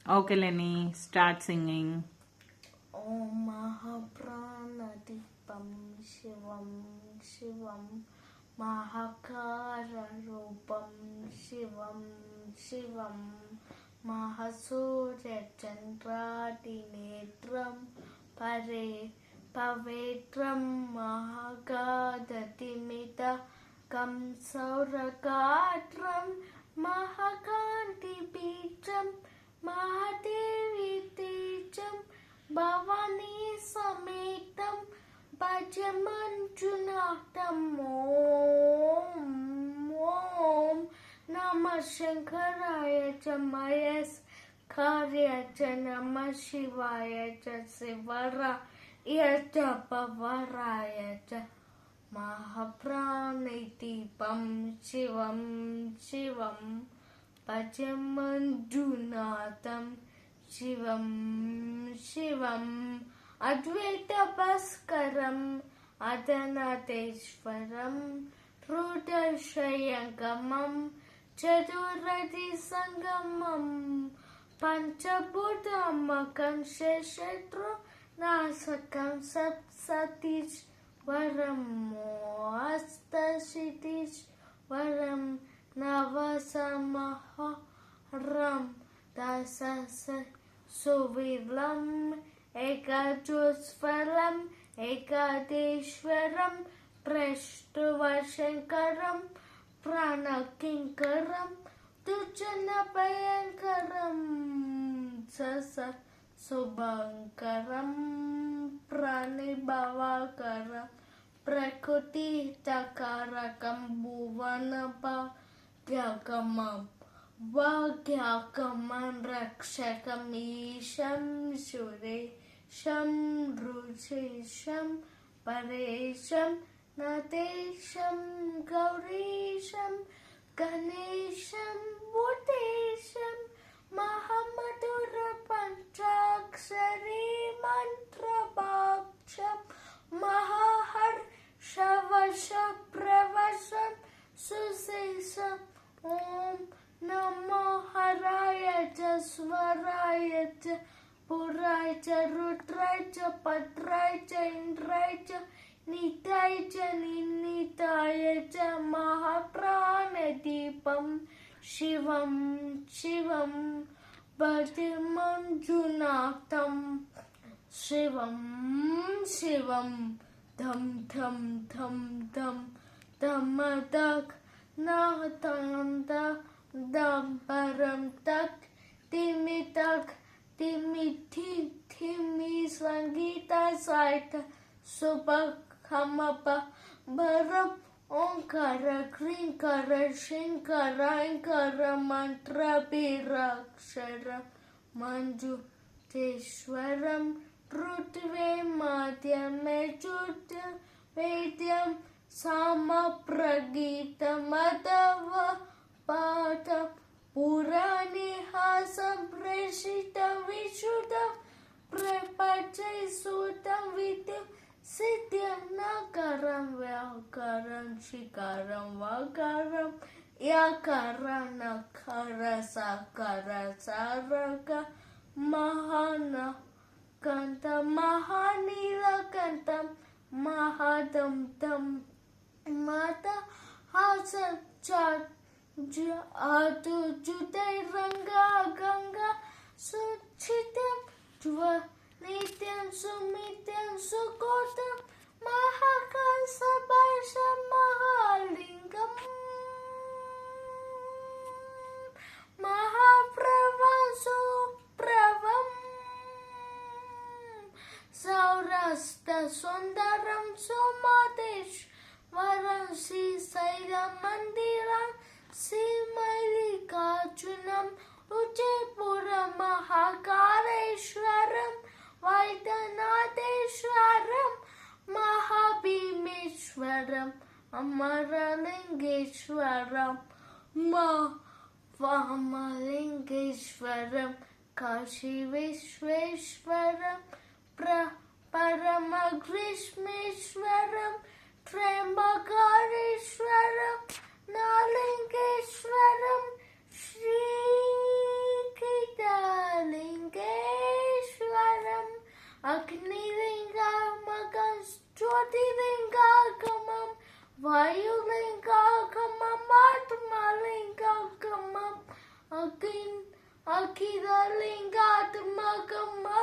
Okay, Lenny, start singing. Om Mahapranadipam Shivam Shivam Mahakararupam Shivam Shivam Mahasurya Chandradinetram Pare Pavetram Mahagadatimita Kam Saurakatram Mahakanti Pitram Mahadevi Tejam Bhavani Sametam Bhajamanjunatam Om Namah Shankaraya Jamayas Karya Namah Shivaya Sivara Yata Pavaraya Mahapranidipam Shivam Shivam Bhajamanjunatam Shivam Shivam Advaita Bhaskaram Adanateshwaram Rudashayangamam Chadurati Sangamam Panchabhudamakam Sheshatru Nasakam Sapsatish Varam Astashitish Varam Navasamaharam Dasasa Suvilam Ekajusvaram Ekadeshwaram Prashtuvashankaram Pranakinkaram Tujanapayankaram Sasa Subhankaram Pranibhavakaram Prakuti Takarakam Bhuvanapa Gyakamam Vagyakaman Rakshakam Isham Suresham Ruchesham Paresham Natesham Gaurisham Ganesham Bhutesham Mahamadura Panchakshari Mantra Bhaksham Mahahar Shavasha Pravasam Susesam Om Namo Haraya Jaswaraya Puraya Rudraya Padraya Indraya Nitaya Ninitaya Mahapranadipam Shivam Shivam Bhajamanjunatam Shivam Shivam Dham Dham Dham Dham Dhamadak Nahatanda Damparam Tak Timitak Timiti Timi Sangita Saita Subhakamapa Bharam Onkara Krinkara Shinkara Inkara Mantra Birakshara Manju Teshwaram Rutve Madhyam Mejutta Vedyam Sama Pragita Madhava Pata Purani Hasam Preshita Vishuddha Prepachai Sutam Vidyam Siddhyam Nakaram Vyakaram Shikaram Vakaram Yakara Nakara Sakara Saraka Mahana Kanta Mahanila Kantam Mahadam Tam Mata Hasa Chat Adu Judai Ranga Ganga Suchitam Dva Nityam Sumityam Sukotam Mahakan Sabasha Mahalingam Mahapravam Supravam Saurasta Sundaram Somadesh Varansi Saila Mandiram Simalikatunam Ujjaypura Mahakareshwaram Vaidanadeshwaram Mahabhimeshwaram Amaralingeshwaram Vamalingeshwaram Kashi Vishveshwaram Paramagrishmeshwaram Trembakareshwaram Nalingeshwaram Shri Kitali अखिललिङ्गात्मकम्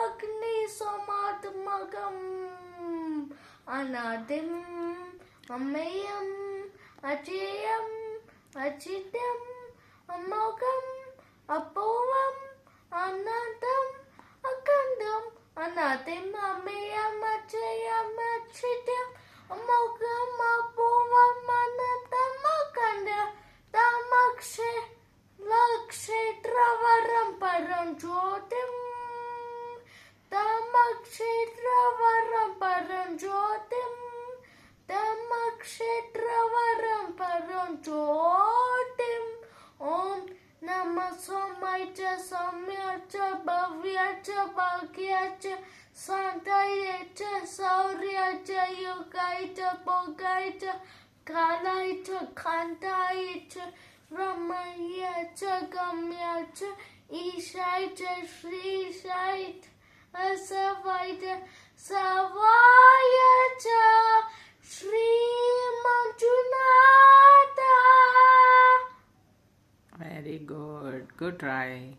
अग्निसोमात्मकम् अनादिम् अमेयम् अजेयम् अचित्यम् अमोघम् अपूर्वम् अनन्तम् अखण्डम् अनादिम् अमेयम् अजेयम् अचित्यम् अमोघम् अपूर्वम् अनन्तम् अखण्डम् तमक्षेत्रवरं परं ज्योतिम् तमक्षेत्रवरं परं ज्योतिम् तमक्षेत्रवरं परं ज्योतिम् ॐ नमः सोमाय च सौम्याय च भव्याय च भाग्याय च शान्ताय च शौर्याय च योगाय च भोगाय च कालाय च कान्ताय च रमय च गम्याय च ईशाय च श्रीशाय च असवाय च सवाय च Shri Manjunath. Very good. Good try.